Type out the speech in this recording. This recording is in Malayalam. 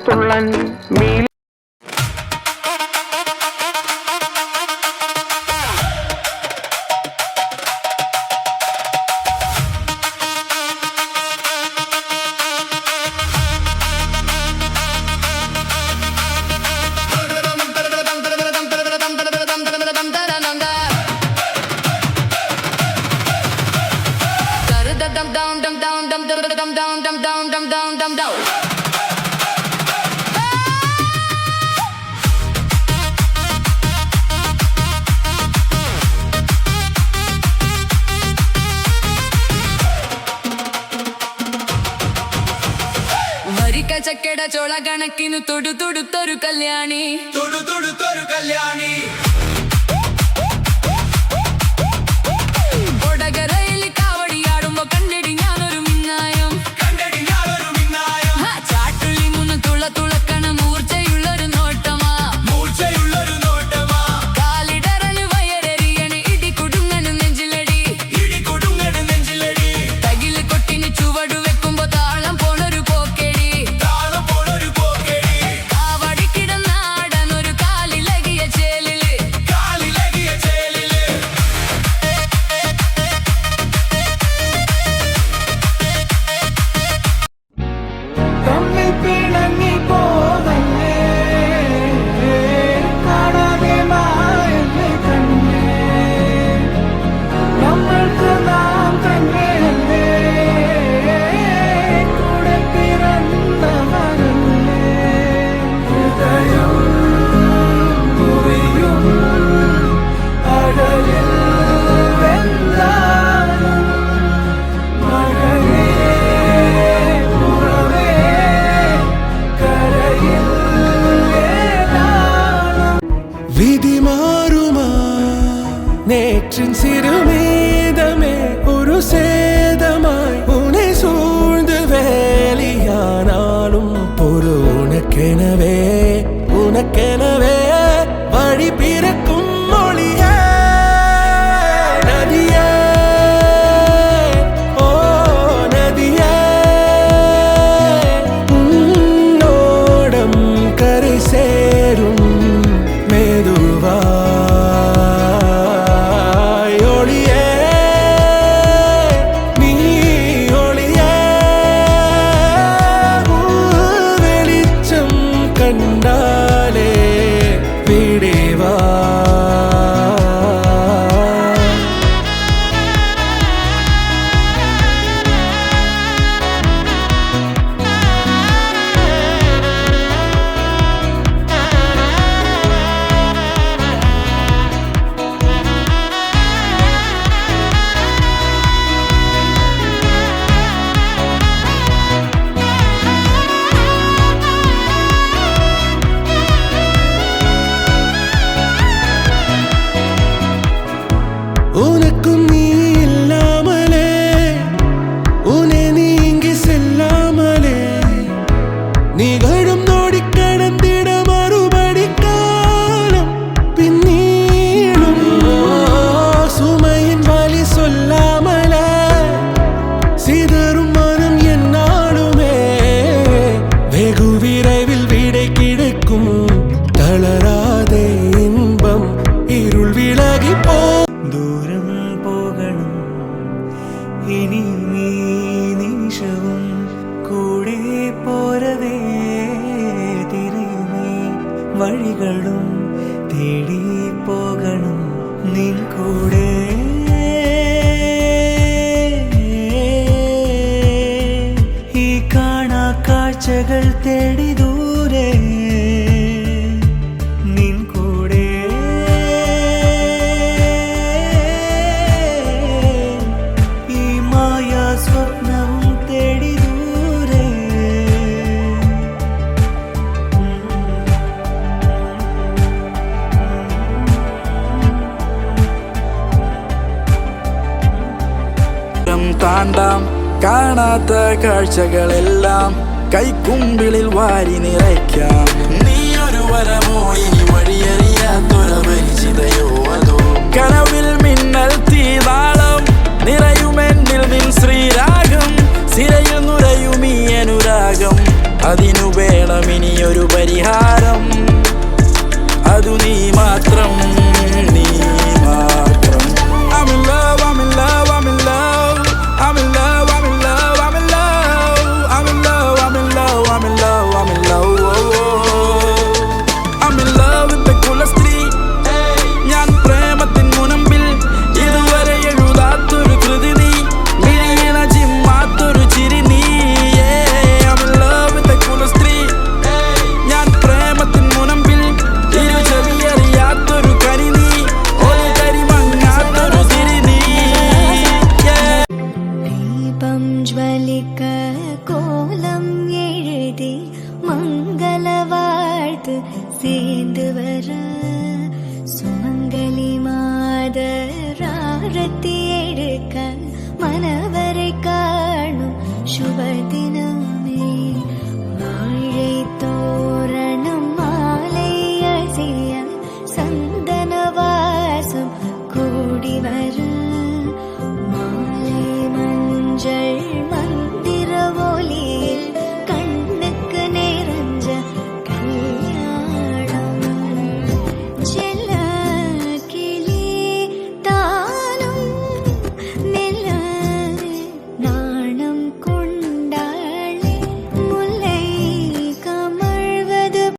തുള്ളൻ മീൽ ചക്കട ചോള കണക്കിന് തൊടുത്തൊടുത്തൊരു കല്യാണി ഒടകരയിൽ കാവടിയാടുമ്പോ കണ്ടിടി ഞാനൊരു മിന്നായം ചാട്ടുള്ളി മുന്ന് തുളക്കണ മൂർച്ചയുള്ളൊരു നോട്ടമാ കാലിടറന് വയറെറിയണ് ഇടി കുടുങ്ങണ് നെഞ്ചിലടി തകില് കൊട്ടിന് ചുവടു വെക്കുമ്പോ താളം പോണൊരു പോക്കേടി நேற்றின் சிறுமீதமே ஒரு சேதமாய் உன்னை சூழ்ந்து வேலியானாலும் பொறு உனக்கெனவே வழி பிறக்கும் மொழியே நதியே ஓ நதியே உன்னோடம் கரை சேரும் மெதுவா உனக்கும் நீ இல்லாமலே உன்னை நீங்கி செல்லாமலே நிகழும் நோடி கடந்திட மறுபடி காலம் பின்னீடும் சுமையின் வலி சொல்லாமலே சிதறும் மனம் என்னாலுமே வெகு விரைவில் விடை கிடைக்கும் தளராதே இன்பம் இருள் விலகி போ ദൂരം പോകണം ഇനി നീ നിമിഷവും കൂടെ പോരവേ തിരിയുമീ വഴികളും തേടി പോകണം നിൻ കൂടെ ഈ കാണാ കാഴ്ചകൾ തേടി ദൂരെ താണ്ടാം കാണാത്ത കാഴ്ചകളെല്ലാം കൈക്കുമ്പിളിൽ വാരി നിറയ്ക്കാം. നീയൊരു വരമോ ഇനി വഴിയറിയാത്തൊരപരിചിതയോ അതോ കനവിൽ മിന്നൽ തീതാളം നിറയുമെന്നിൽ നിൻ ശ്രീരാഗം സിരയിൽ നുരയുമീ അനുരാഗം അതിനു വേണമിനി തുരത്തിയെടുക്കാൻ മനവരെ കാണും ശുഭദിനം.